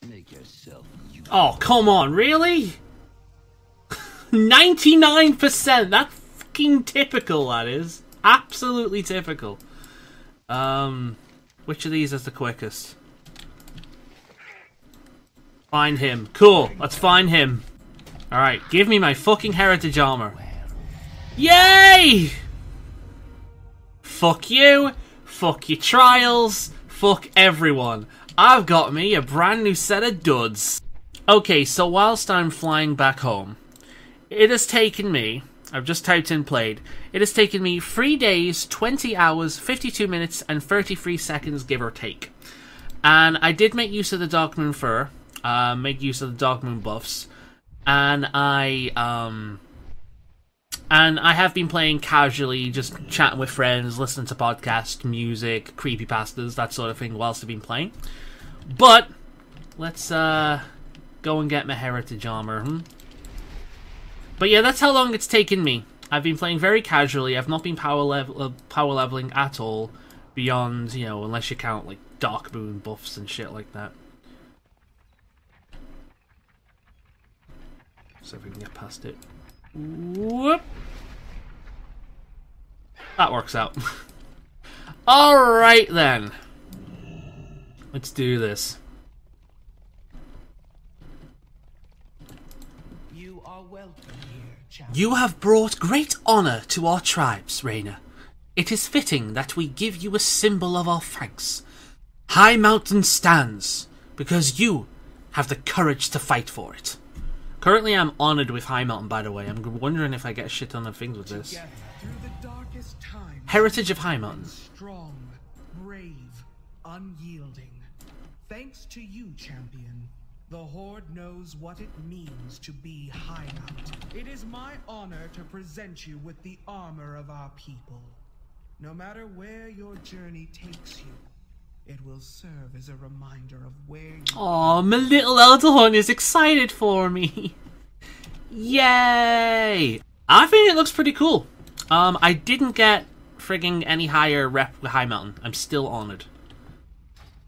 Make yourself Oh, come on, really? 99%! That's fucking typical, that is. Absolutely typical. Which of these is the quickest? Find him. Cool, let's find him. Alright, give me my fucking heritage armor. Yay! Fuck you. Fuck your trials. Fuck everyone. I've got me a brand new set of duds. Okay, so whilst I'm flying back home, it has taken me, I've just typed in played, it has taken me 3 days, 20 hours, 52 minutes, and 33 seconds, give or take. And I did make use of the Dark Moon Fur, make use of the Dark Moon buffs, and I have been playing casually, just chatting with friends, listening to podcasts, music, creepypastas, that sort of thing, whilst I've been playing. But let's go and get my heritage armor. But yeah, that's how long it's taken me. I've been playing very casually. I've not been power leveling at all, beyond, you know, unless you count like Dark Moon buffs and shit like that. So if we can get past it. Whoop. That works out. Alright then. Let's do this. You are welcome here, champion. You have brought great honor to our tribes, Raina. It is fitting that we give you a symbol of our thanks. Highmountain stands, because you have the courage to fight for it. Currently I'm honored with Highmountain, by the way. I'm wondering if I get a shit ton of things with this. Heritage of Highmountain. Strong, brave, unyielding. Thanks to you, champion, the Horde knows what it means to be Highmountain. It is my honor to present you with the armor of our people. No matter where your journey takes you, it will serve as a reminder of where you... Aw, my little Elderhorn is excited for me. Yay! I think it looks pretty cool. I didn't get frigging any higher rep with Highmountain. I'm still honored.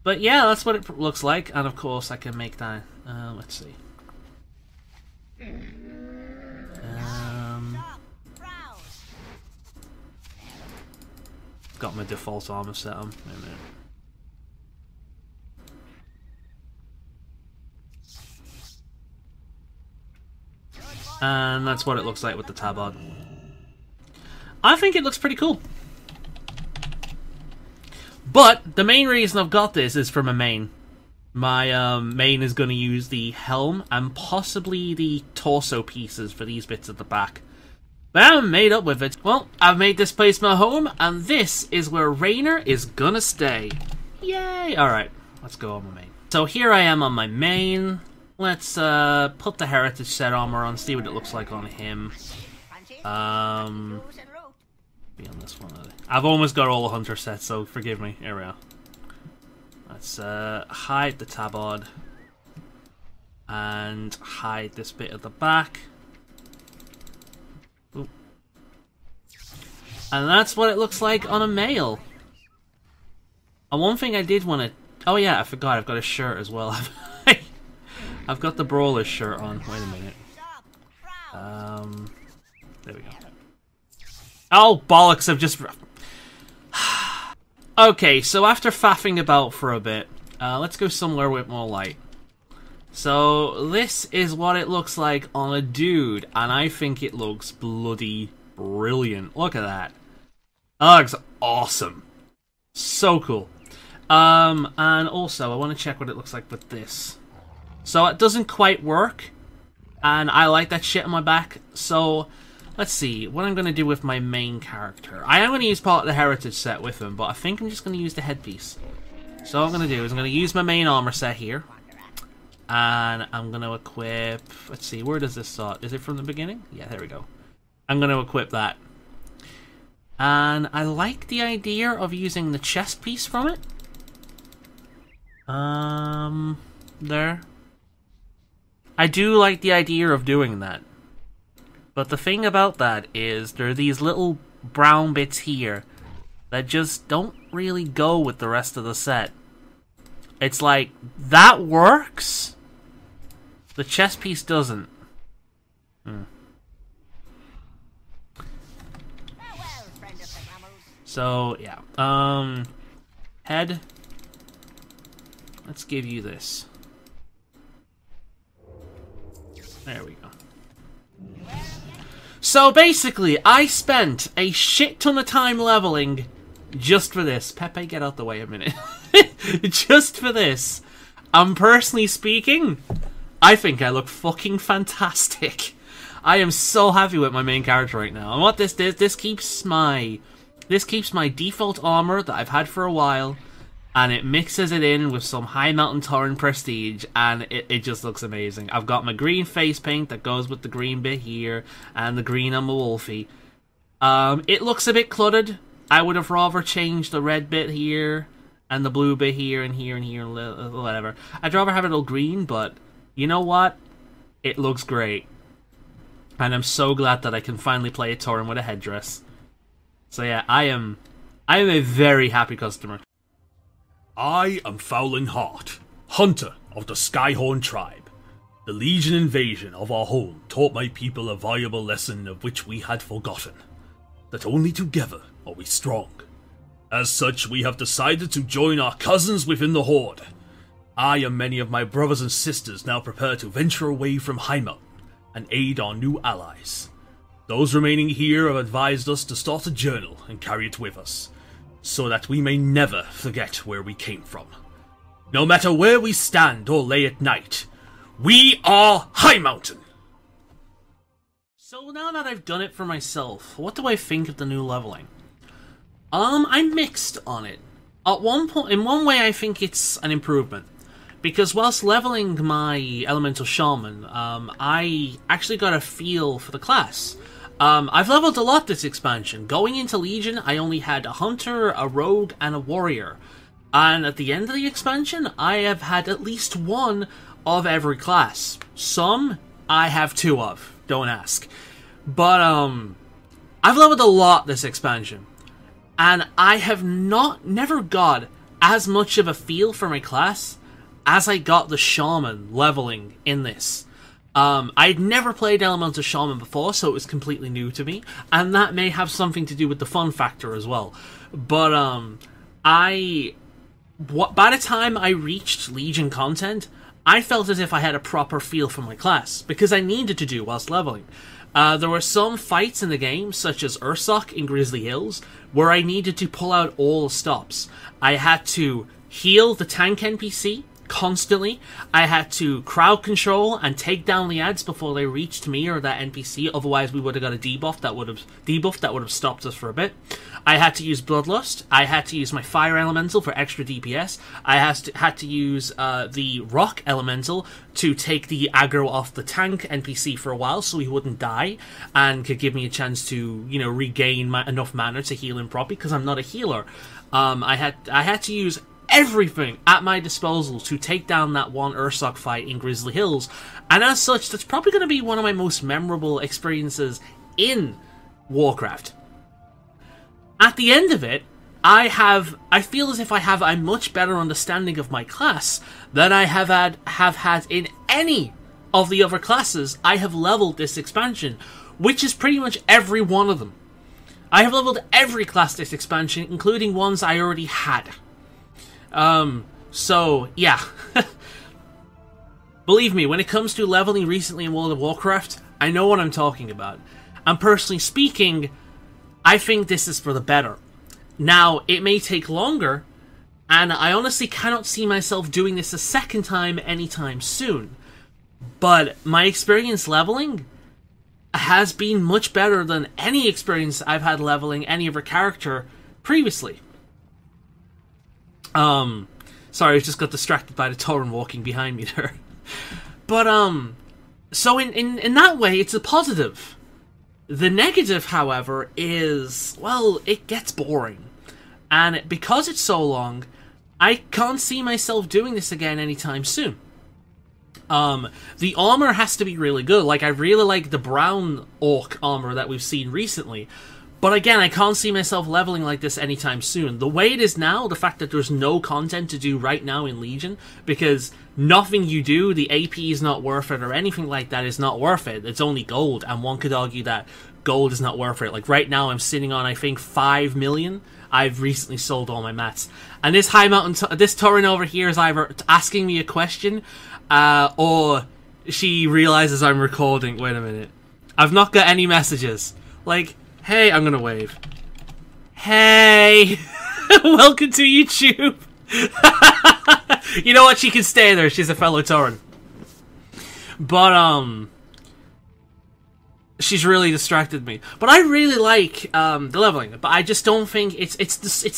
But yeah, that's what it looks like. And of course, I can make that... let's see. Got my default armor set on. Wait a minute. And that's what it looks like with the tabard. I think it looks pretty cool. But the main reason I've got this is for my main. My main is going to use the helm and possibly the torso pieces for these bits at the back. But I'm made up with it. Well, I've made this place my home, and this is where Rainer is gonna stay. Yay! Alright, let's go on my main. So here I am on my main. Let's put the heritage set armor on, see what it looks like on him. Be on this one. I've almost got all the hunter sets, so forgive me. Here we are. Let's hide the tabard and hide this bit at the back. Ooh. And that's what it looks like on a male. And one thing I did want to... Oh yeah, I forgot, I've got a shirt as well. I've got the Brawler's shirt on. Wait a minute. There we go. Oh, bollocks, I've just... Okay, so after faffing about for a bit, let's go somewhere with more light. So, this is what it looks like on a dude, and I think it looks bloody brilliant. Look at that. That looks awesome. So cool. And also, I want to check what it looks like with this. So, it doesn't quite work, and I like that shit on my back, so... Let's see, what I'm going to do with my main character. I am going to use part of the heritage set with him, but I think I'm just going to use the headpiece. So what I'm going to do is I'm going to use my main armor set here. And I'm going to equip... Let's see, where does this start? Is it from the beginning? Yeah, there we go. I'm going to equip that. And I like the idea of using the chest piece from it. There. I do like the idea of doing that. But the thing about that is there are these little brown bits here that just don't really go with the rest of the set. It's like, that works? The chest piece doesn't. So, yeah. Head. Let's give you this. There we go. So basically, I spent a shit ton of time leveling just for this. Pepe, get out the way a minute. Just for this. Personally speaking, I think I look fucking fantastic. I am so happy with my main character right now. And what this does, this keeps my default armor that I've had for a while, and it mixes it in with some Highmountain Tauren Prestige, and it just looks amazing. I've got my green face paint that goes with the green bit here, and the green on my Wolfie. It looks a bit cluttered. I would have rather changed the red bit here, and the blue bit here, and here, and here, and whatever. I'd rather have it all green, but you know what? It looks great. And I'm so glad that I can finally play a Tauren with a headdress. So yeah, I am a very happy customer. I am Fowling Heart, hunter of the Skyhorn tribe. The Legion invasion of our home taught my people a valuable lesson of which we had forgotten. That only together are we strong. As such, we have decided to join our cousins within the Horde. I and many of my brothers and sisters now prepare to venture away from Highmountain and aid our new allies. Those remaining here have advised us to start a journal and carry it with us, so that we may never forget where we came from. No matter where we stand or lay at night, we are Highmountain! So now that I've done it for myself, what do I think of the new leveling? I'm mixed on it. At one point, in one way I think it's an improvement, because whilst leveling my Elemental Shaman, I actually got a feel for the class. I've leveled a lot this expansion. Going into Legion, I only had a Hunter, a Rogue, and a Warrior. And at the end of the expansion, I have had at least one of every class. Some, I have two of. Don't ask. But, I've leveled a lot this expansion. And I have never got as much of a feel for my class as I got the Shaman leveling in this. I'd never played Elemental Shaman before, so it was completely new to me, and that may have something to do with the fun factor as well. But, by the time I reached Legion content, I felt as if I had a proper feel for my class, because I needed to do whilst leveling. There were some fights in the game, such as Ursoc in Grizzly Hills, where I needed to pull out all the stops. I had to heal the tank NPC constantly. I had to crowd control and take down the ads before they reached me or that NPC, otherwise we would have got a debuff that would have stopped us for a bit. I had to use Bloodlust. I had to use my Fire Elemental for extra DPS. I had to use the Rock Elemental to take the aggro off the tank NPC for a while so he wouldn't die and could give me a chance to, you know, regain enough mana to heal him properly, because I'm not a healer. I had to use everything at my disposal to take down that one Ursoc fight in Grizzly Hills, and as such, that's probably going to be one of my most memorable experiences in Warcraft. At the end of it, I feel as if I have a much better understanding of my class than I have had in any of the other classes I have leveled this expansion, which is pretty much every one of them. I have leveled every class this expansion, including ones I already had. So, yeah. Believe me, when it comes to leveling recently in World of Warcraft, I know what I'm talking about. And personally speaking, I think this is for the better. Now, it may take longer, and I honestly cannot see myself doing this a second time anytime soon. But my experience leveling has been much better than any experience I've had leveling any other character previously. Sorry, I just got distracted by the Tauren walking behind me there. But, so in that way, it's a positive. The negative, however, is, well, it gets boring. And because it's so long, I can't see myself doing this again anytime soon. The armor has to be really good. Like, I really like the brown orc armor that we've seen recently. But again, I can't see myself leveling like this anytime soon. The way it is now, the fact that there's no content to do right now in Legion, because nothing you do, the AP is not worth it or anything like that is not worth it. It's only gold, and one could argue that gold is not worth it. Like right now I'm sitting on, I think, 5 million. I've recently sold all my mats. And this Highmountain, this Tauren over here is either asking me a question, or she realizes I'm recording. Wait a minute. I've not got any messages. Like, hey, I'm gonna wave. Hey! Welcome to YouTube! You know what? She can stay there. She's a fellow Tauren. But, she's really distracted me. But I really like the leveling. But I just don't think it's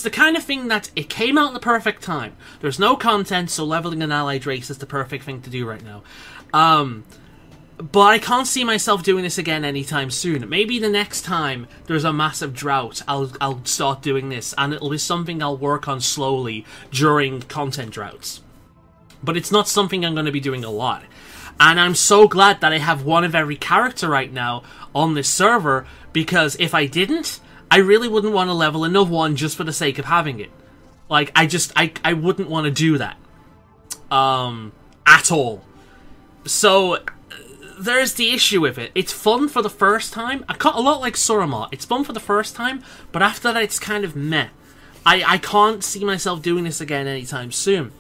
the kind of thing that it came out in the perfect time. There's no content, so leveling an allied race is the perfect thing to do right now. But I can't see myself doing this again anytime soon. Maybe the next time there's a massive drought, I'll start doing this, and it'll be something I'll work on slowly during content droughts. But it's not something I'm going to be doing a lot. And I'm so glad that I have one of every character right now on this server, because if I didn't, I really wouldn't want to level another one just for the sake of having it. Like, I wouldn't want to do that. At all. So there's the issue with it. It's fun for the first time. A lot like Suramar. It's fun for the first time, but after that it's kind of meh. I can't see myself doing this again anytime soon.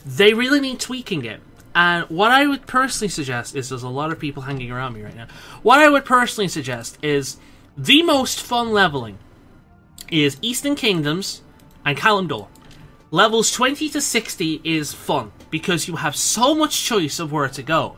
They really need tweaking it. And what I would personally suggest is, there's a lot of people hanging around me right now. What I would personally suggest is, the most fun leveling is Eastern Kingdoms and Kalimdor. Levels 20 to 60 is fun, because you have so much choice of where to go.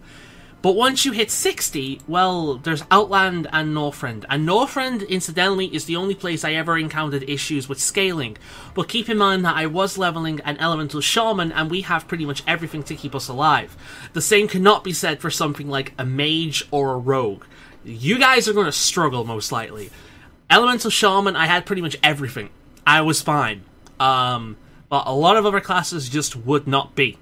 But once you hit 60, well, there's Outland and Northrend. And Northrend, incidentally, is the only place I ever encountered issues with scaling. But keep in mind that I was leveling an Elemental Shaman, and we have pretty much everything to keep us alive. The same cannot be said for something like a Mage or a Rogue. You guys are going to struggle, most likely. Elemental Shaman, I had pretty much everything. I was fine. But a lot of other classes just would not be.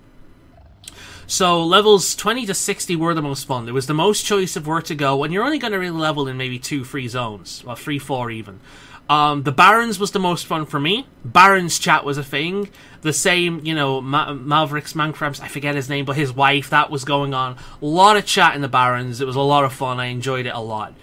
So levels 20 to 60 were the most fun. There was the most choice of where to go, and you're only going to really level in maybe 2-3 zones. Well, 3-4 even. The Barons was the most fun for me. Barons chat was a thing. The same, you know, Mavericks, Mancrams, I forget his name, but his wife, that was going on. A lot of chat in the Barons. It was a lot of fun. I enjoyed it a lot.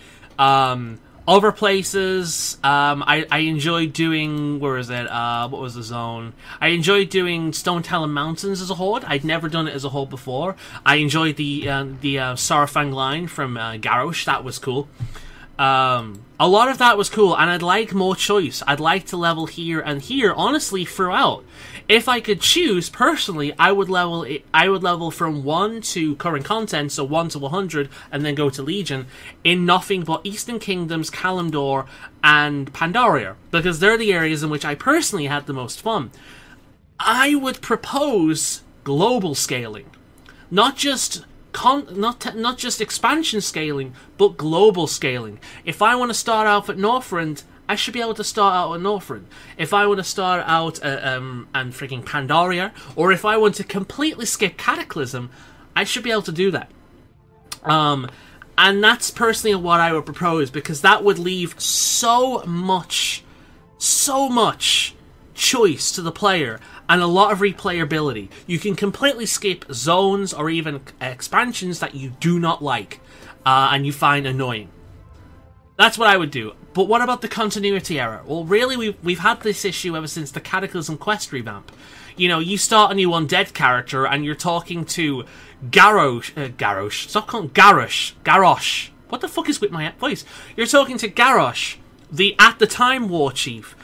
Other places, I enjoyed doing, where is it, what was the zone? I enjoyed doing Stone Talon Mountains as a horde. I'd never done it as a horde before. I enjoyed the Sarafang line from Garrosh. That was cool. A lot of that was cool, and I'd like more choice. I'd like to level here and here, honestly, throughout. If I could choose, personally, I would level from 1 to current content, so 1 to 100, and then go to Legion, in nothing but Eastern Kingdoms, Kalimdor, and Pandaria, because they're the areas in which I personally had the most fun. I would propose global scaling. Not just expansion scaling, but global scaling. If I want to start out at Northrend, I should be able to start out at Northrend. If I want to start out and freaking Pandaria, or if I want to completely skip Cataclysm, I should be able to do that. And that's personally what I would propose, because that would leave so much choice to the player, and a lot of replayability. You can completely skip zones or even expansions that you do not like, and you find annoying. That's what I would do. But what about the continuity error? Well, really, we've had this issue ever since the Cataclysm quest revamp. You know, you start a new undead character, and you're talking to Garrosh. Stop calling Garrosh. What the fuck is with my voice? You're talking to Garrosh, the at the time war chief,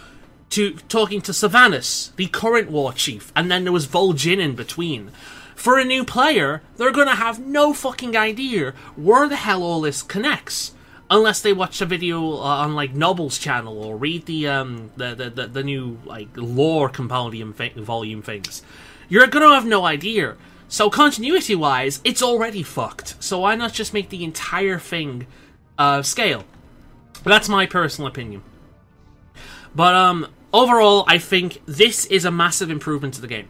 talking to Sylvanas, the current war chief, and then there was Vol'jin in between. For a new player, they're gonna have no fucking idea where the hell all this connects, unless they watch a video on like Noble's channel or read the new like lore compendium volume things. You're gonna have no idea. So continuity wise, it's already fucked. So why not just make the entire thing scale? That's my personal opinion. But overall, I think this is a massive improvement to the game.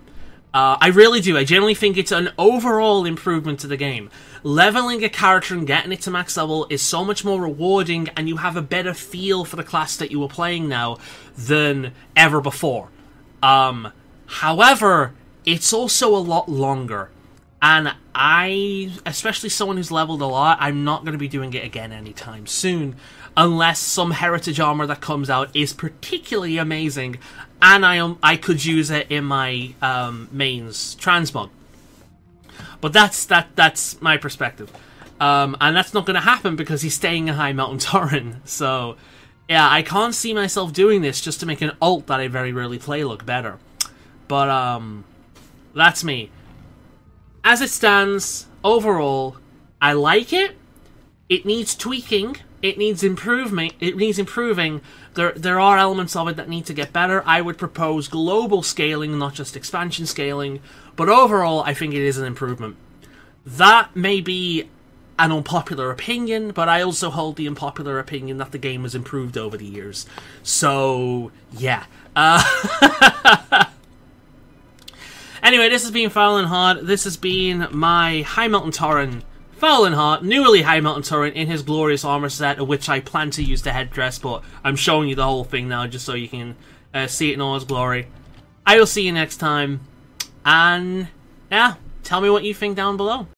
I really do. I generally think it's an overall improvement to the game. Leveling a character and getting it to max level is so much more rewarding, and you have a better feel for the class that you were playing now than ever before. However, it's also a lot longer. And I, especially someone who's leveled a lot, I'm not going to be doing it again anytime soon. Unless some heritage armor that comes out is particularly amazing, and I could use it in my mains transmog. But that's my perspective. And that's not going to happen because he's staying in Highmountain Tauren. So, yeah, I can't see myself doing this just to make an ult that I very rarely play look better. But, that's me. As it stands, overall, I like it. It needs tweaking. It needs improvement. It needs improving. There are elements of it that need to get better. I would propose global scaling, not just expansion scaling. But overall, I think it is an improvement. That may be an unpopular opinion, but I also hold the unpopular opinion that the game has improved over the years. So, yeah. Anyway, this has been Fowling Heart. This has been my Highmountain Tauren Fowling Heart, newly Highmountain Tauren in his glorious armor set, of which I plan to use the headdress, but I'm showing you the whole thing now just so you can see it in all its glory. I will see you next time, and yeah, tell me what you think down below.